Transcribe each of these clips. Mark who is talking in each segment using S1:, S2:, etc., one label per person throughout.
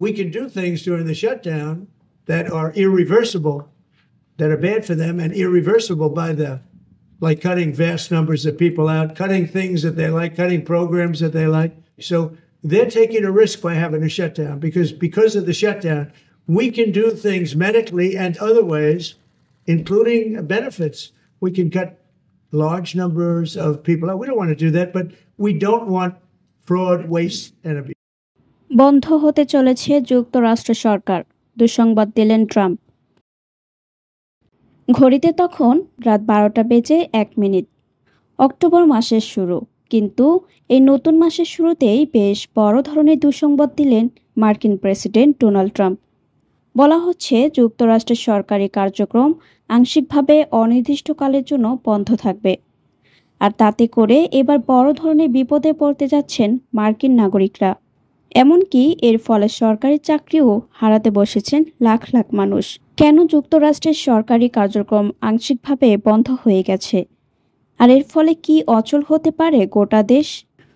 S1: we can do things during the shutdown that are irreversible, that are bad for them and irreversible by like cutting vast numbers of people out, cutting things that they like, cutting programs that they like. So they're taking a risk by having a shutdown because of the shutdown, we can do things medically and other ways, including benefits. We can cut large numbers of people out. We don't want to do that, but we don't want fraud, waste, and abuse.
S2: বন্ধ হতে চলেছে যুক্তরাষ্ট্র সরকার, দুঃসংবাদ দিলেন Trump. ঘড়িতে তখন রাত 12টা বেজে 1 মিনিট। অক্টোবর মাসের শুরু, কিন্তু এই নতুন মাসের শুরুতেই বেশ বড় ধরনের দুঃসংবাদ দিলেন মার্কিন প্রেসিডেন্ট ডোনাল্ড ট্রাম্প। বলা হচ্ছে যুক্তরাষ্ট্রের সরকারি কার্যক্রম আংশিকভাবে অনির্দিষ্টকালের জন্য বন্ধ থাকবে। আর তাতে করে এবার বড় ধরনের বিপদে পড়তে যাচ্ছেন মার্কিন নাগরিকরা। এমনকি এর ফলে সরকারি চাকরিও হারাতে বসেছেন লাখ লাখ মানুষ। কেন যুক্তরাষ্ট্রের সরকারি কার্যক্রম আংশিকভাবে বন্ধ হয়ে গেছে, আর এর ফলে কি অচল হতে পারে গোটা দেশ?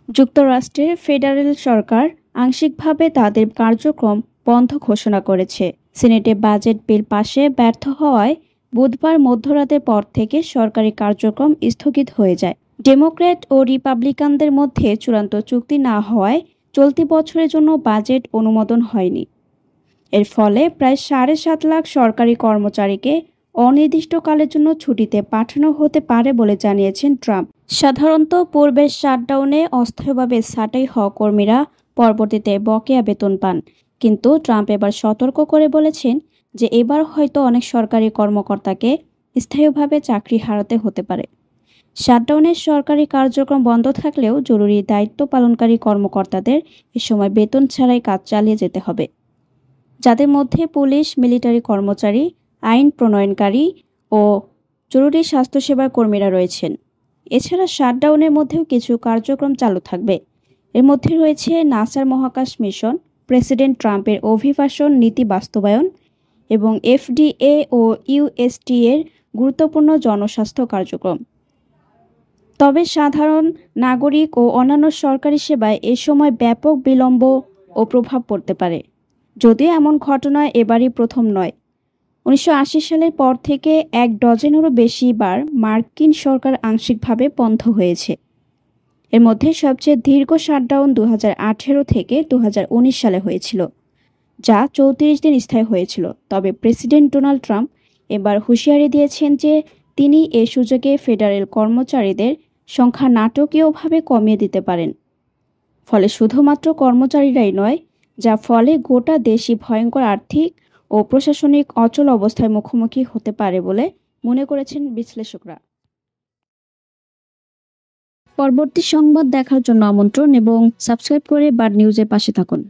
S2: যুক্তরাষ্ট্রের ফেডারেল সরকার আংশিকভাবে তাদের কার্যক্রম বন্ধ ঘোষণা করেছে। সিনেটে বাজেট বিল পাশে ব্যর্থ হওয়ায় বুধবার মধ্যরাতের পর থেকে সরকারি কার্যক্রম স্থগিত হয়ে যায়। ডেমোক্র্যাট ও রিপাবলিকানদের মধ্যে চূড়ান্ত চুক্তি না হওয়ায় চলতি বছরের জন্য বাজেট অনুমোদন হয়নি। এর ফলে প্রায় 7.5 লাখ সরকারি কর্মচারীকে অনির্দিষ্টকালের জন্য ছুটিতে পাঠানো হতে পারে বলে জানিয়েছেন ট্রাম্প। সাধারণত পূর্বের শাটডাউনে অস্থায়ীভাবে ছাঁটাই হওয়া কর্মীরা পরবর্তীতে বকেয়া বেতন পান, কিন্তু ট্রাম্প এবার সতর্ক করে বলেছেন যে এবার হয়তো অনেক সরকারি কর্মকর্তাকে স্থায়ীভাবে চাকরি হারাতে হতে পারে। শাটডাউনের সরকারি কার্যক্রম বন্ধ থাকলেও জরুরি দায়িত্ব পালনকারী কর্মকর্তাদের এ সময় বেতন ছাড়াই কাজ চালিয়ে যেতে হবে, যাদের মধ্যে পুলিশ, মিলিটারি কর্মচারী, আইন প্রণয়নকারী ও জরুরি স্বাস্থ্যসেবার কর্মীরা রয়েছেন। এছাড়া শাটডাউনের মধ্যেও কিছু কার্যক্রম চালু থাকবে। এর মধ্যে রয়েছে নাসার মহাকাশ মিশন, প্রেসিডেন্ট ট্রাম্পের অভিবাসন নীতি বাস্তবায়ন এবং FDA ও USDA এর গুরুত্বপূর্ণ জনস্বাস্থ্য কার্যক্রম। তবে সাধারণ নাগরিক ও অন্যান্য সরকারি সেবায় এ সময় ব্যাপক বিলম্ব ও প্রভাব পড়তে পারে। যদিও এমন ঘটনা এবারই প্রথম নয়। 1980 সালের পর থেকে 1 ডজনেরও বেশি বার মার্কিন সরকার আংশিকভাবে বন্ধ হয়েছে। এর মধ্যে সবচেয়ে দীর্ঘ শাটডাউন 2018 থেকে 2019 সালে হয়েছিল, যা 34 দিন স্থায়ী হয়েছিল। তবে প্রেসিডেন্ট ডোনাল্ড ট্রাম্প এবার হুঁশিয়ারি দিয়েছেন যে তিনি এ সুযোগে ফেডারেল কর্মচারীদের সংখ্যা নাটকীয়ভাবে কমিয়ে দিতে পারেন। ফলে শুধুমাত্র কর্মচারীরাই নয়, যা ফলে গোটা দেশই ভয়ঙ্কর আর্থিক ও প্রশাসনিক অচল অবস্থায় মুখোমুখি হতে পারে বলে মনে করেছেন বিশ্লেষকরা। পরবর্তী সংবাদ দেখার জন্য আমন্ত্রণ এবং সাবস্ক্রাইব করে বার্ড নিউজের পাশে থাকুন।